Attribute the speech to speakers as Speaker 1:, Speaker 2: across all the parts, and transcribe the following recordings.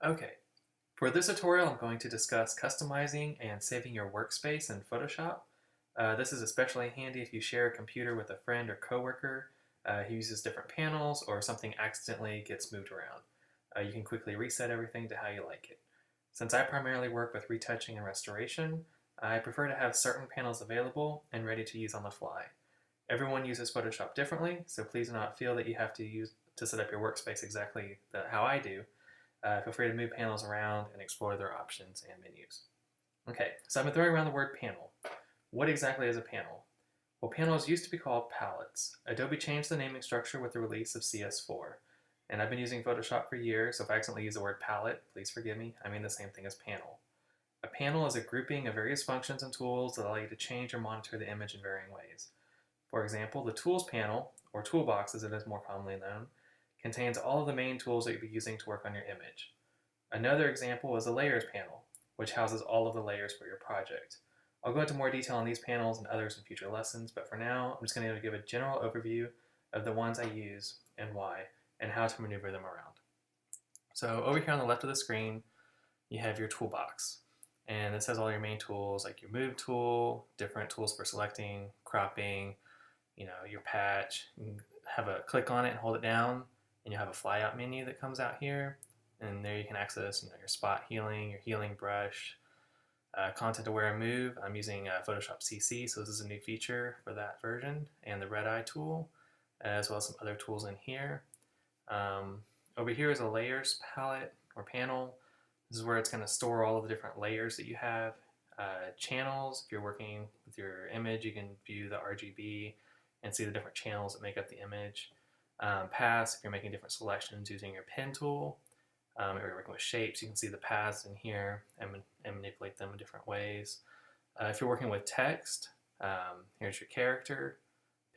Speaker 1: Okay, for this tutorial I'm going to discuss customizing and saving your workspace in Photoshop. This is especially handy if you share a computer with a friend or coworker who uses different panels or something accidentally gets moved around. You can quickly reset everything to how you like it. Since I primarily work with retouching and restoration, I prefer to have certain panels available and ready to use on the fly. Everyone uses Photoshop differently, so please do not feel that you have to set up your workspace exactly how I do. Feel free to move panels around and explore their options and menus. Okay, so I've been throwing around the word panel. What exactly is a panel? Well, panels used to be called palettes. Adobe changed the naming structure with the release of CS4. And I've been using Photoshop for years, so if I accidentally use the word palette, please forgive me. I mean the same thing as panel. A panel is a grouping of various functions and tools that allow you to change or monitor the image in varying ways. For example, the Tools panel, or Toolbox as it is more commonly known, contains all of the main tools that you'll be using to work on your image. Another example is the Layers panel, which houses all of the layers for your project. I'll go into more detail on these panels and others in future lessons, but for now, I'm just going to give a general overview of the ones I use and why, and how to maneuver them around. So over here on the left of the screen, you have your toolbox. And this has all your main tools like your move tool, different tools for selecting, cropping, your patch. You can have a click on it and hold it down, and you have a flyout menu that comes out here. And there you can access your spot healing, your healing brush, content aware move. I'm using Photoshop CC, so this is a new feature for that version, and the red eye tool, as well as some other tools in here. Over here is a layers palette or panel. This is where it's going to store all of the different layers that you have. Channels, if you're working with your image, you can view the RGB and see the different channels that make up the image. Paths, if you're making different selections using your pen tool. If you're working with shapes, you can see the paths in here and manipulate them in different ways. If you're working with text, here's your character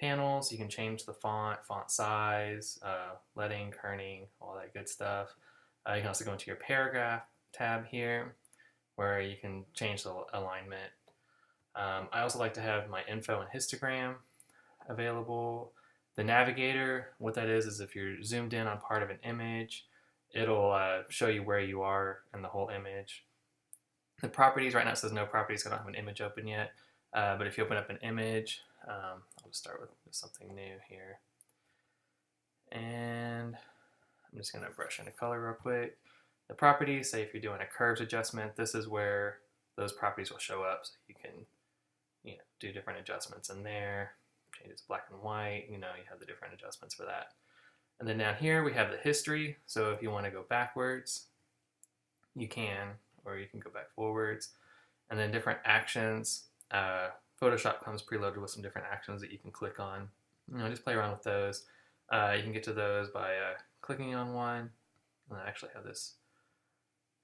Speaker 1: panels. You can change the font size, leading, kerning, all that good stuff. You can also go into your paragraph tab here where you can change the alignment. I also like to have my info and histogram available. The navigator, what that is if you're zoomed in on part of an image, it'll show you where you are in the whole image. The properties, right now it says no properties, because I don't have an image open yet. But if you open up an image, I'll just start with something new here. And I'm just going to brush into color real quick. The properties, say if you're doing a curves adjustment, this is where those properties will show up. So you can do different adjustments in there. Change it to black and white, you have the different adjustments for that. And then down here we have the history. So if you want to go backwards, you can, or you can go back forwards. And then different actions. Photoshop comes preloaded with some different actions that you can click on. Just play around with those. You can get to those by clicking on one. And I actually have this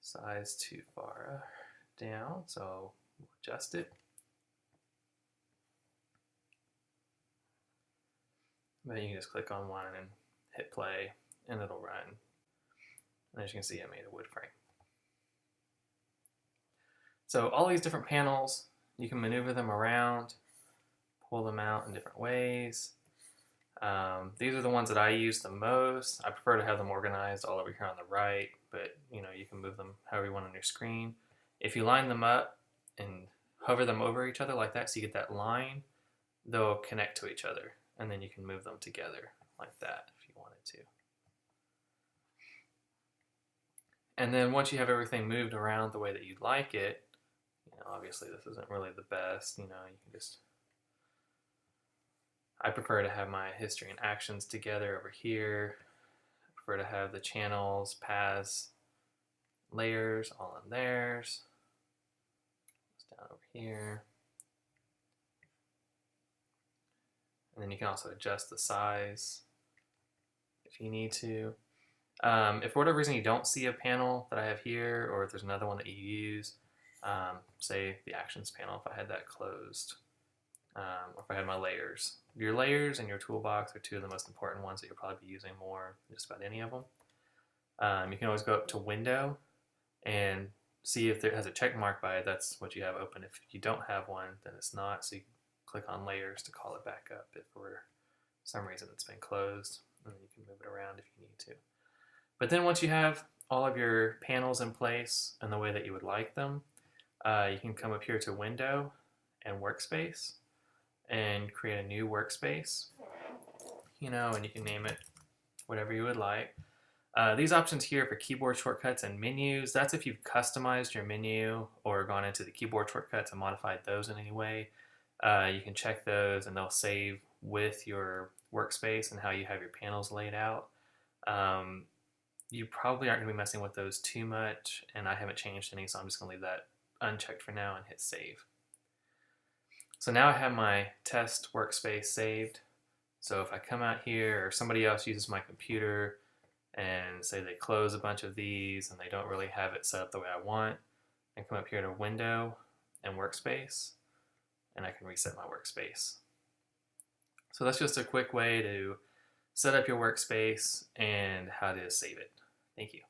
Speaker 1: size too far down, so we'll adjust it. Then you can just click on one and hit play, and it'll run. And as you can see, I made a wood frame. So all these different panels, you can maneuver them around, pull them out in different ways. These are the ones that I use the most. I prefer to have them organized all over here on the right, but you can move them however you want on your screen. If you line them up and hover them over each other like that, so you get that line, they'll connect to each other, and then you can move them together like that if you wanted to. And then once you have everything moved around the way that you'd like it, obviously this isn't really the best, you can just, I prefer to have my history and actions together over here. I prefer to have the channels, paths, layers all in theirs. It's down over here. And then you can also adjust the size if you need to. If for whatever reason you don't see a panel that I have here, or if there's another one that you use, say the actions panel, if I had that closed, or if I had my layers. Your layers and your toolbox are two of the most important ones that you'll probably be using more than just about any of them. You can always go up to Window and see if it has a check mark by it. That's what you have open. If you don't have one, then it's not. So you can click on Layers to call it back up if for some reason it's been closed. And then you can move it around if you need to. But then once you have all of your panels in place in the way that you would like them, you can come up here to Window and Workspace and create a new workspace, and you can name it whatever you would like. These options here for keyboard shortcuts and menus, that's if you've customized your menu or gone into the keyboard shortcuts and modified those in any way. You can check those and they'll save with your workspace and how you have your panels laid out. You probably aren't going to be messing with those too much, and I haven't changed any, so I'm just going to leave that unchecked for now and hit save. So now I have my test workspace saved. So if I come out here, or somebody else uses my computer and say they close a bunch of these and they don't really have it set up the way I want, I come up here to Window and Workspace, and I can reset my workspace. So that's just a quick way to set up your workspace and how to save it. Thank you.